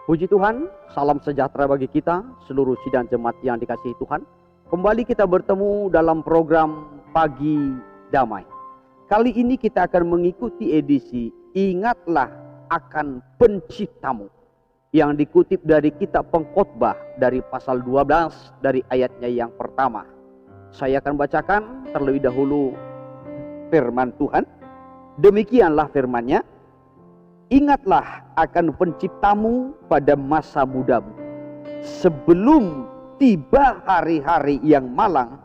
Puji Tuhan, salam sejahtera bagi kita, seluruh sidang jemaat yang dikasihi Tuhan. Kembali kita bertemu dalam program Pagi Damai. Kali ini kita akan mengikuti edisi Ingatlah akan Penciptamu, yang dikutip dari kitab Pengkhotbah dari pasal 12 dari ayatnya yang pertama. Saya akan bacakan terlebih dahulu firman Tuhan. Demikianlah firman-Nya. Ingatlah akan Penciptamu pada masa mudamu, sebelum tiba hari-hari yang malang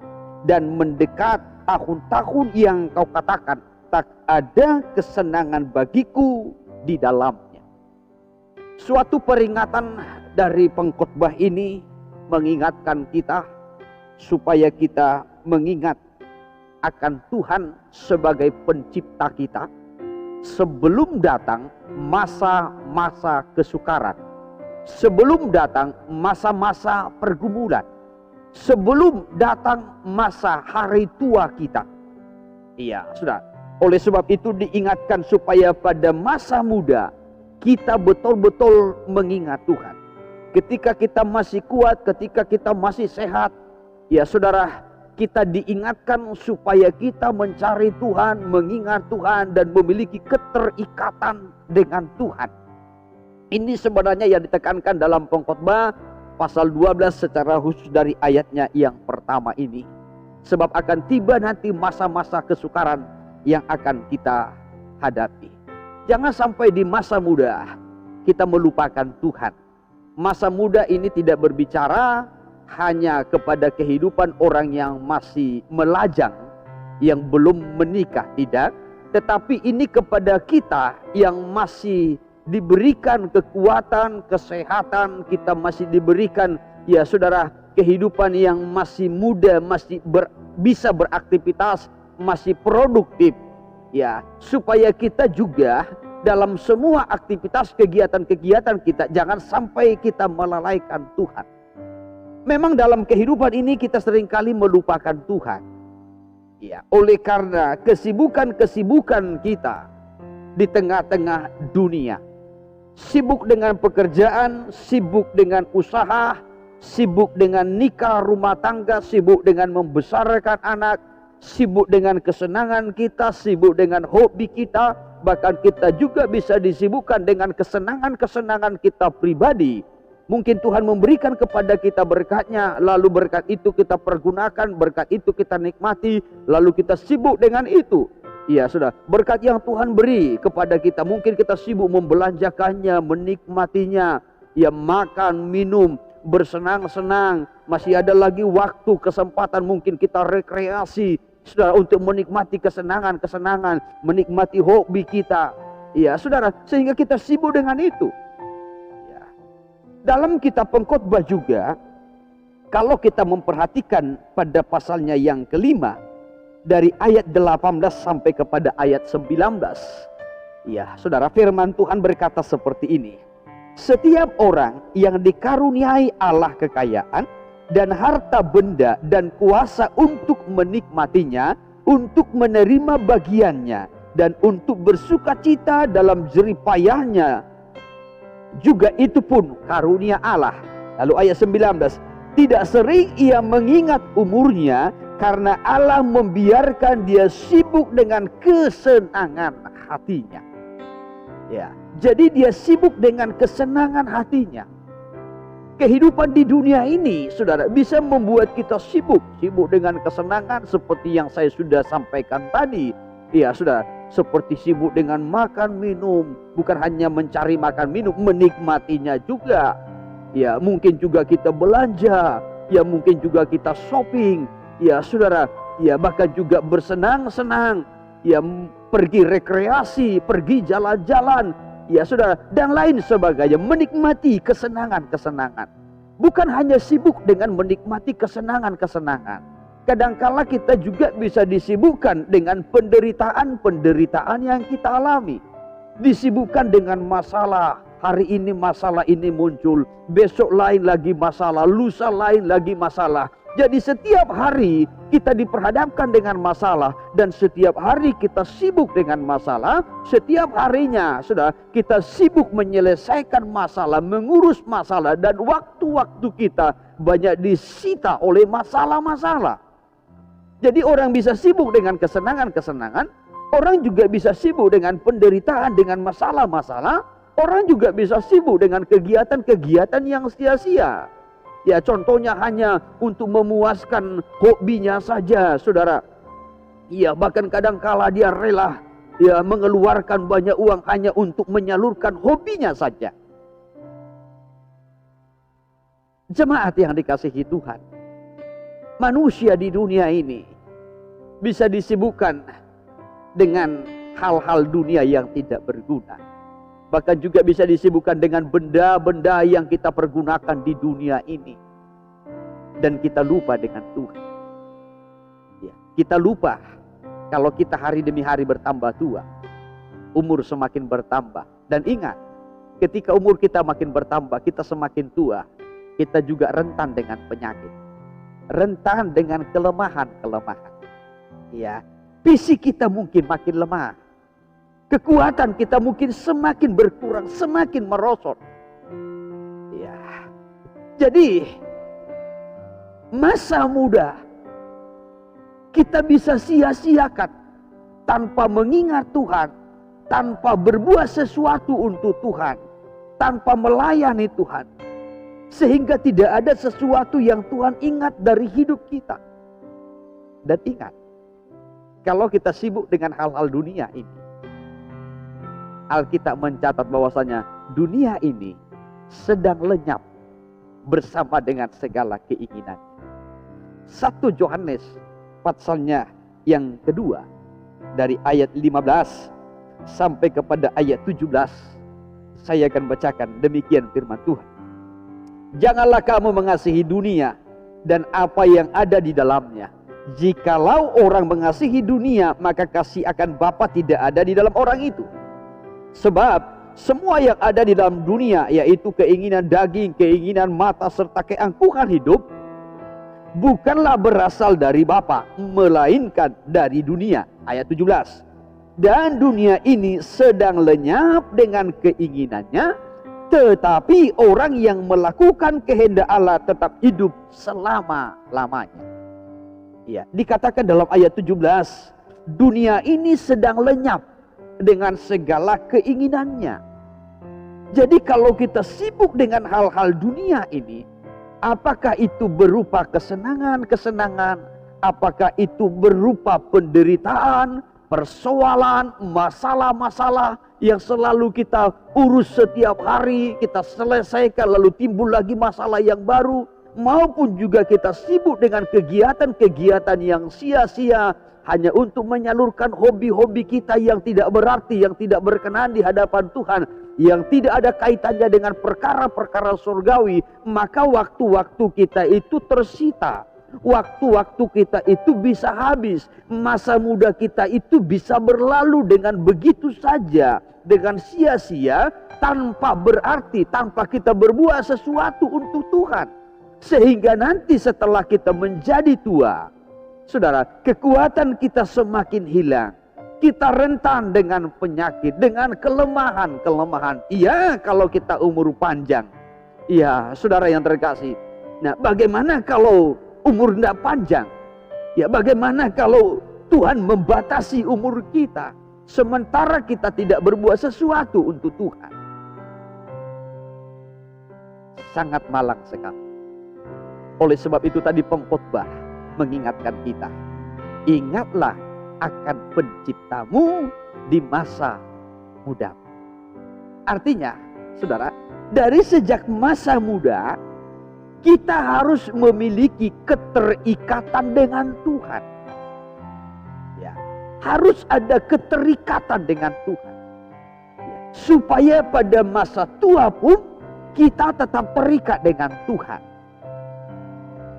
dan mendekat tahun-tahun yang kau katakan, tak ada kesenangan bagiku di dalamnya. Suatu peringatan dari pengkhotbah ini mengingatkan kita supaya kita mengingat akan Tuhan sebagai pencipta kita sebelum datang masa-masa kesukaran, sebelum datang masa-masa pergumulan, sebelum datang masa hari tua kita. Iya, sudah. Oleh sebab itu diingatkan supaya pada masa muda kita betul-betul mengingat Tuhan. Ketika kita masih kuat, ketika kita masih sehat, ya saudara, kita diingatkan supaya kita mencari Tuhan, mengingat Tuhan, dan memiliki keterikatan dengan Tuhan. Ini sebenarnya yang ditekankan dalam Pengkhotbah pasal 12 secara khusus dari ayatnya yang pertama ini. Sebab akan tiba nanti masa-masa kesukaran yang akan kita hadapi. Jangan sampai di masa muda kita melupakan Tuhan. Masa muda ini tidak berbicara hanya kepada kehidupan orang yang masih melajang, yang belum menikah, tidak. Tetapi ini kepada kita yang masih diberikan kekuatan, kesehatan, kita masih diberikan, ya saudara, kehidupan yang masih muda, masih bisa beraktivitas, masih produktif. Ya, supaya kita juga dalam semua aktivitas kegiatan-kegiatan kita, jangan sampai kita melalaikan Tuhan. Memang dalam kehidupan ini kita seringkali melupakan Tuhan. Ya, oleh karena kesibukan-kesibukan kita di tengah-tengah dunia. Sibuk dengan pekerjaan, sibuk dengan usaha, sibuk dengan nikah rumah tangga, sibuk dengan membesarkan anak, sibuk dengan kesenangan kita, sibuk dengan hobi kita. Bahkan kita juga bisa disibukkan dengan kesenangan-kesenangan kita pribadi. Mungkin Tuhan memberikan kepada kita berkatnya, lalu berkat itu kita pergunakan, berkat itu kita nikmati, lalu kita sibuk dengan itu. Ya sudah, berkat yang Tuhan beri kepada kita, mungkin kita sibuk membelanjakannya, menikmatinya, ya makan, minum, bersenang-senang. Masih ada lagi waktu, kesempatan mungkin kita rekreasi, saudara, untuk menikmati kesenangan-kesenangan, menikmati hobi kita. Ya saudara, sehingga kita sibuk dengan itu. Dalam kitab Pengkhotbah juga, kalau kita memperhatikan pada pasalnya yang kelima, dari ayat 18 sampai kepada ayat 19. Ya, saudara, firman Tuhan berkata seperti ini. Setiap orang yang dikaruniai Allah kekayaan dan harta benda dan kuasa untuk menikmatinya, untuk menerima bagiannya, dan untuk bersukacita dalam jerih payahnya, juga itu pun karunia Allah. Lalu ayat 19, tidak sering ia mengingat umurnya, karena Allah membiarkan dia sibuk dengan kesenangan hatinya. Ya, jadi dia sibuk dengan kesenangan hatinya. Kehidupan di dunia ini, saudara, bisa membuat kita sibuk dengan kesenangan seperti yang saya sudah sampaikan tadi. Ya, saudara, seperti sibuk dengan makan minum, bukan hanya mencari makan minum, menikmatinya juga. Ya, mungkin juga kita belanja, ya mungkin juga kita shopping, ya saudara, ya bahkan juga bersenang-senang, ya pergi rekreasi, pergi jalan-jalan, ya saudara, dan lain sebagainya, menikmati kesenangan-kesenangan. Bukan hanya sibuk dengan menikmati kesenangan-kesenangan. Kadangkala kita juga bisa disibukkan dengan penderitaan-penderitaan yang kita alami. Disibukkan dengan masalah. Hari ini masalah ini muncul, besok lain lagi masalah, lusa lain lagi masalah. Jadi setiap hari kita diperhadapkan dengan masalah, dan setiap hari kita sibuk dengan masalah. Setiap harinya sudah kita sibuk menyelesaikan masalah, mengurus masalah, dan waktu-waktu kita banyak disita oleh masalah-masalah. Jadi orang bisa sibuk dengan kesenangan-kesenangan, orang juga bisa sibuk dengan penderitaan, dengan masalah-masalah, orang juga bisa sibuk dengan kegiatan-kegiatan yang sia-sia. Ya, contohnya hanya untuk memuaskan hobinya saja, saudara. Ya, bahkan kadang-kala dia rela mengeluarkan banyak uang hanya untuk menyalurkan hobinya saja. Jemaat yang dikasihi Tuhan, manusia di dunia ini bisa disibukkan dengan hal-hal dunia yang tidak berguna. Bahkan juga bisa disibukkan dengan benda-benda yang kita pergunakan di dunia ini. Dan kita lupa dengan Tuhan. Ya, kita lupa kalau kita hari demi hari bertambah tua. Umur semakin bertambah. Dan ingat, ketika umur kita makin bertambah, kita semakin tua, kita juga rentan dengan penyakit. Rentan dengan kelemahan-kelemahan. Ya, fisik kita mungkin makin lemah. Kekuatan kita mungkin semakin berkurang, semakin merosot. Ya. Jadi masa muda kita bisa sia-siakan tanpa mengingat Tuhan, tanpa berbuat sesuatu untuk Tuhan, tanpa melayani Tuhan. Sehingga tidak ada sesuatu yang Tuhan ingat dari hidup kita. Dan ingat, kalau kita sibuk dengan hal-hal dunia ini, Alkitab mencatat bahwasanya dunia ini sedang lenyap bersama dengan segala keinginan. 1 Yohanes pasalnya yang kedua dari ayat 15 sampai kepada ayat 17. Saya akan bacakan demikian firman Tuhan. Janganlah kamu mengasihi dunia dan apa yang ada di dalamnya. Jikalau orang mengasihi dunia, maka kasih akan Bapa tidak ada di dalam orang itu. Sebab semua yang ada di dalam dunia, yaitu keinginan daging, keinginan mata, serta keangkuhan hidup, bukanlah berasal dari Bapa, melainkan dari dunia. Ayat 17. Dan dunia ini sedang lenyap dengan keinginannya, tetapi orang yang melakukan kehendak Allah tetap hidup selama-lamanya. Ya, dikatakan dalam ayat 17, dunia ini sedang lenyap dengan segala keinginannya. Jadi kalau kita sibuk dengan hal-hal dunia ini, apakah itu berupa kesenangan-kesenangan, apakah itu berupa penderitaan, persoalan, masalah-masalah yang selalu kita urus setiap hari, kita selesaikan lalu timbul lagi masalah yang baru, maupun juga kita sibuk dengan kegiatan-kegiatan yang sia-sia hanya untuk menyalurkan hobi-hobi kita yang tidak berarti, yang tidak berkenan di hadapan Tuhan, yang tidak ada kaitannya dengan perkara-perkara surgawi, maka waktu-waktu kita itu tersita. Waktu-waktu kita itu bisa habis. Masa muda kita itu bisa berlalu dengan begitu saja, dengan sia-sia, tanpa berarti, tanpa kita berbuat sesuatu untuk Tuhan. Sehingga nanti setelah kita menjadi tua, saudara, kekuatan kita semakin hilang. Kita rentan dengan penyakit, dengan kelemahan-kelemahan. Iya, kalau kita umur panjang. Iya, saudara yang terkasih. Nah, bagaimana kalau umur tidak panjang? Ya, bagaimana kalau Tuhan membatasi umur kita, sementara kita tidak berbuat sesuatu untuk Tuhan? Sangat malang sekali. Oleh sebab itu tadi pengkhotbah mengingatkan kita, ingatlah akan penciptamu di masa muda. Artinya, saudara, dari sejak masa muda kita harus memiliki keterikatan dengan Tuhan. Ya, harus ada keterikatan dengan Tuhan. Ya, supaya pada masa tua pun kita tetap terikat dengan Tuhan.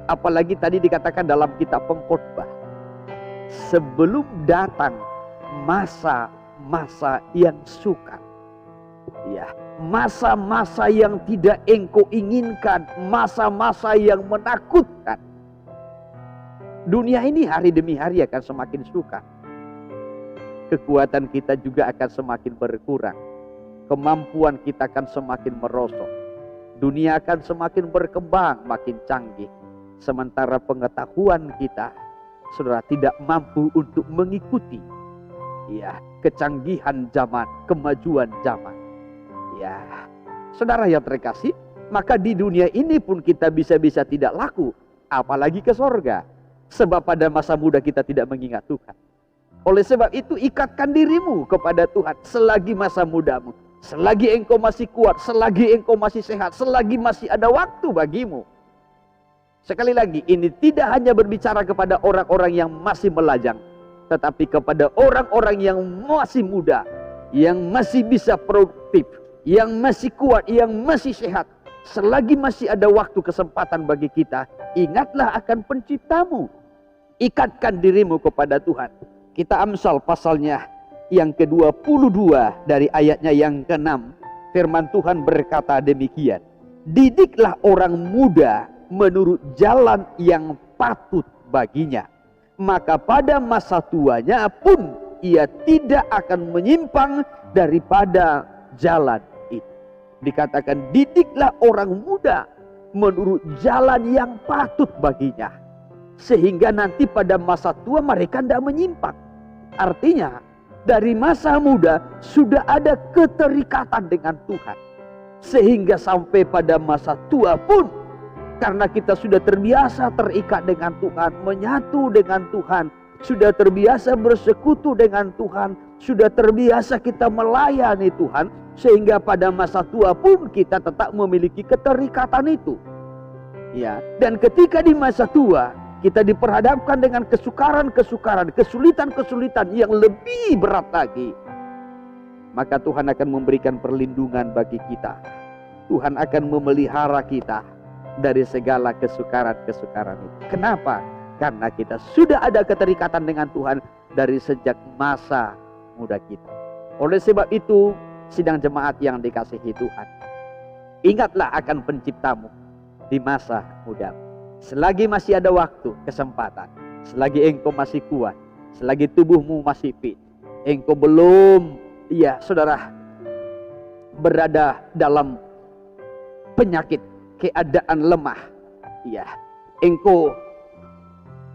Apalagi tadi dikatakan dalam kitab pengkhotbah, sebelum datang masa-masa yang sukar, ya, masa-masa yang tidak engkau inginkan, masa-masa yang menakutkan, dunia ini hari demi hari akan semakin suka. Kekuatan kita juga akan semakin berkurang. Kemampuan kita akan semakin merosot. Dunia akan semakin berkembang, makin canggih. Sementara pengetahuan kita, saudara, tidak mampu untuk mengikuti kecanggihan zaman, kemajuan zaman. Ya, saudara yang terkasih, maka di dunia ini pun kita bisa-bisa tidak laku, apalagi ke sorga. Sebab pada masa muda kita tidak mengingat Tuhan. Oleh sebab itu ikatkan dirimu kepada Tuhan selagi masa mudamu. Selagi engkau masih kuat, selagi engkau masih sehat, selagi masih ada waktu bagimu. Sekali lagi, ini tidak hanya berbicara kepada orang-orang yang masih melajang, tetapi kepada orang-orang yang masih muda, yang masih bisa produktif, yang masih kuat, yang masih sehat. Selagi masih ada waktu kesempatan bagi kita, ingatlah akan penciptamu. Ikatkan dirimu kepada Tuhan. Kita Amsal pasalnya yang ke-22 dari ayatnya yang ke-6. Firman Tuhan berkata demikian. Didiklah orang muda menurut jalan yang patut baginya. Maka pada masa tuanya pun ia tidak akan menyimpang daripada jalan itu. Dikatakan didiklah orang muda menurut jalan yang patut baginya. Sehingga nanti pada masa tua mereka tidak menyimpang. Artinya dari masa muda sudah ada keterikatan dengan Tuhan. Sehingga sampai pada masa tua pun, karena kita sudah terbiasa terikat dengan Tuhan, menyatu dengan Tuhan, sudah terbiasa bersekutu dengan Tuhan, sudah terbiasa kita melayani Tuhan, sehingga pada masa tua pun kita tetap memiliki keterikatan itu. Ya, dan ketika di masa tua kita diperhadapkan dengan kesukaran-kesukaran, kesulitan-kesulitan yang lebih berat lagi, maka Tuhan akan memberikan perlindungan bagi kita. Tuhan akan memelihara kita dari segala kesukaran-kesukaran itu. Kenapa? Karena kita sudah ada keterikatan dengan Tuhan dari sejak masa muda kita. Oleh sebab itu, sidang jemaat yang dikasihi Tuhan, ingatlah akan penciptamu di masa mudamu. Selagi masih ada waktu, kesempatan, selagi engkau masih kuat, selagi tubuhmu masih fit, engkau belum, saudara, berada dalam penyakit, keadaan lemah, engkau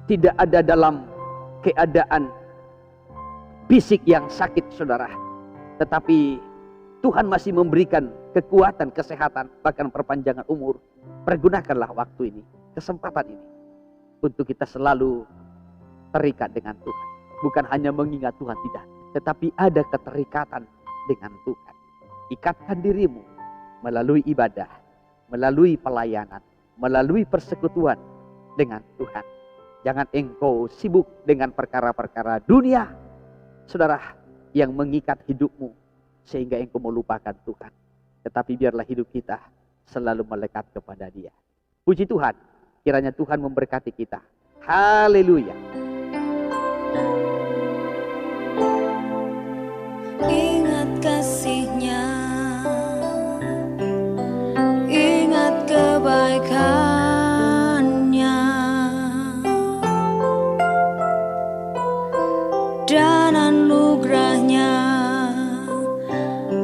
tidak ada dalam keadaan fisik yang sakit, saudara, tetapi Tuhan masih memberikan kekuatan, kesehatan, bahkan perpanjangan umur. Pergunakanlah waktu ini, kesempatan ini, untuk kita selalu terikat dengan Tuhan. Bukan hanya mengingat Tuhan, tidak, tetapi ada keterikatan dengan Tuhan. Ikatkan dirimu melalui ibadah, melalui pelayanan, melalui persekutuan dengan Tuhan. Jangan engkau sibuk dengan perkara-perkara dunia, saudara, yang mengikat hidupmu sehingga engkau melupakan Tuhan. Tetapi biarlah hidup kita selalu melekat kepada Dia. Puji Tuhan, kiranya Tuhan memberkati kita. Haleluya. Ingat kasih-Nya, ingat kebaikan-Nya, dan anugerah-Nya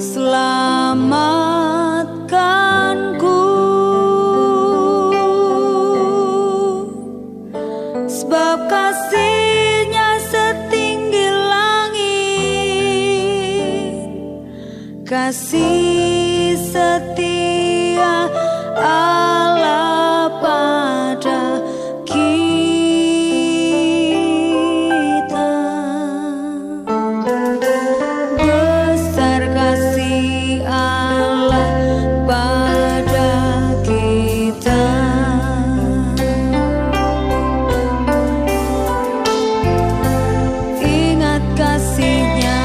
selamatkanku. Sebab kasih-Nya setinggi langit, kasih setia Allah pada kita. Besar kasih Allah pada kita. Ingat kasih-Nya,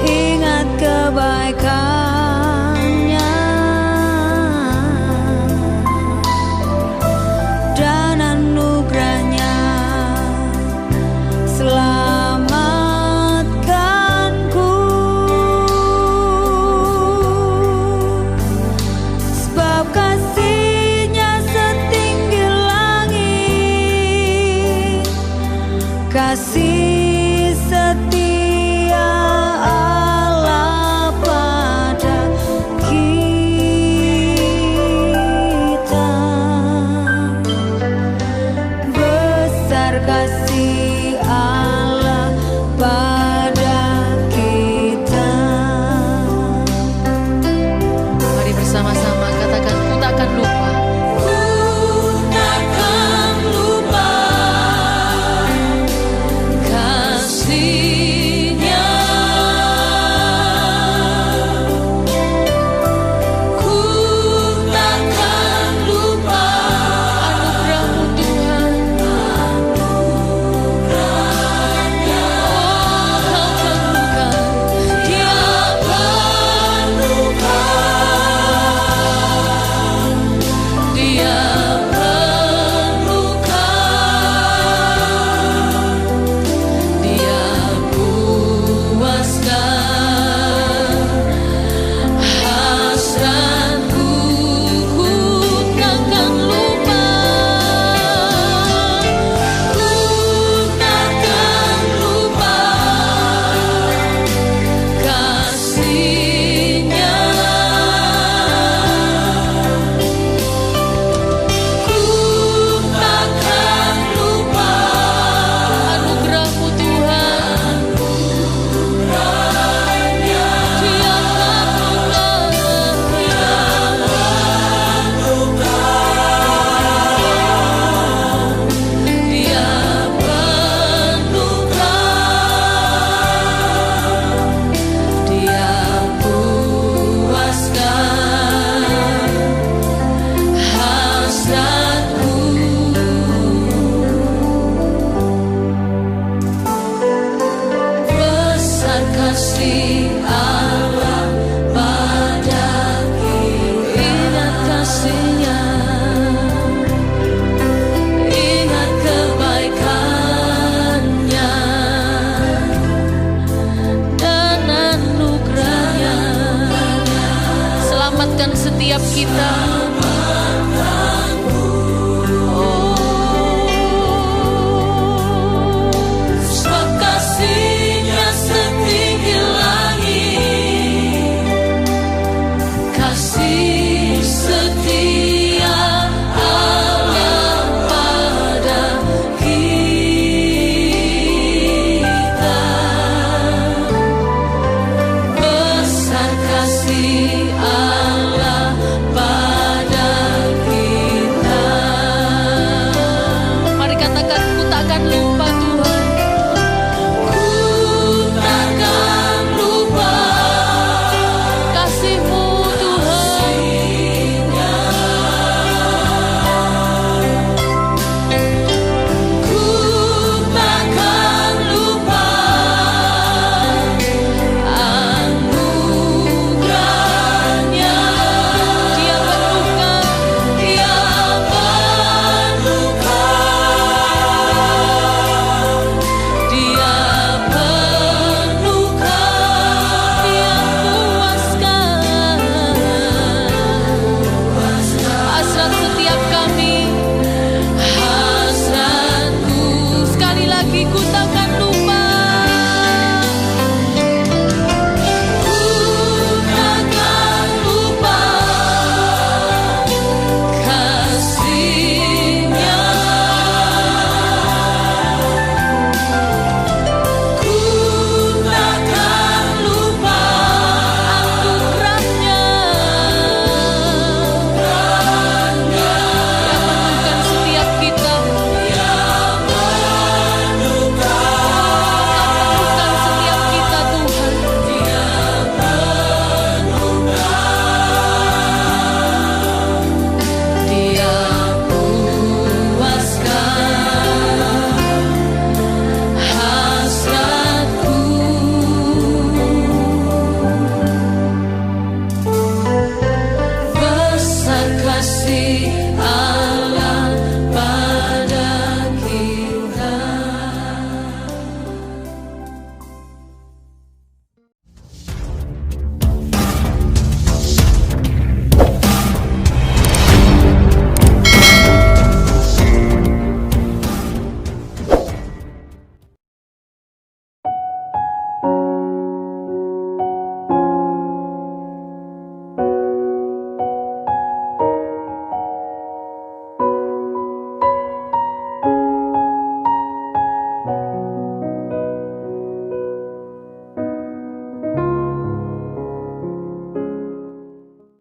ingat kebaikan. kasih Allah pada kita. Ingat kasih-Nya, ingat kebaikan-Nya dan anugerah-Nya. Selamatkan setiap kita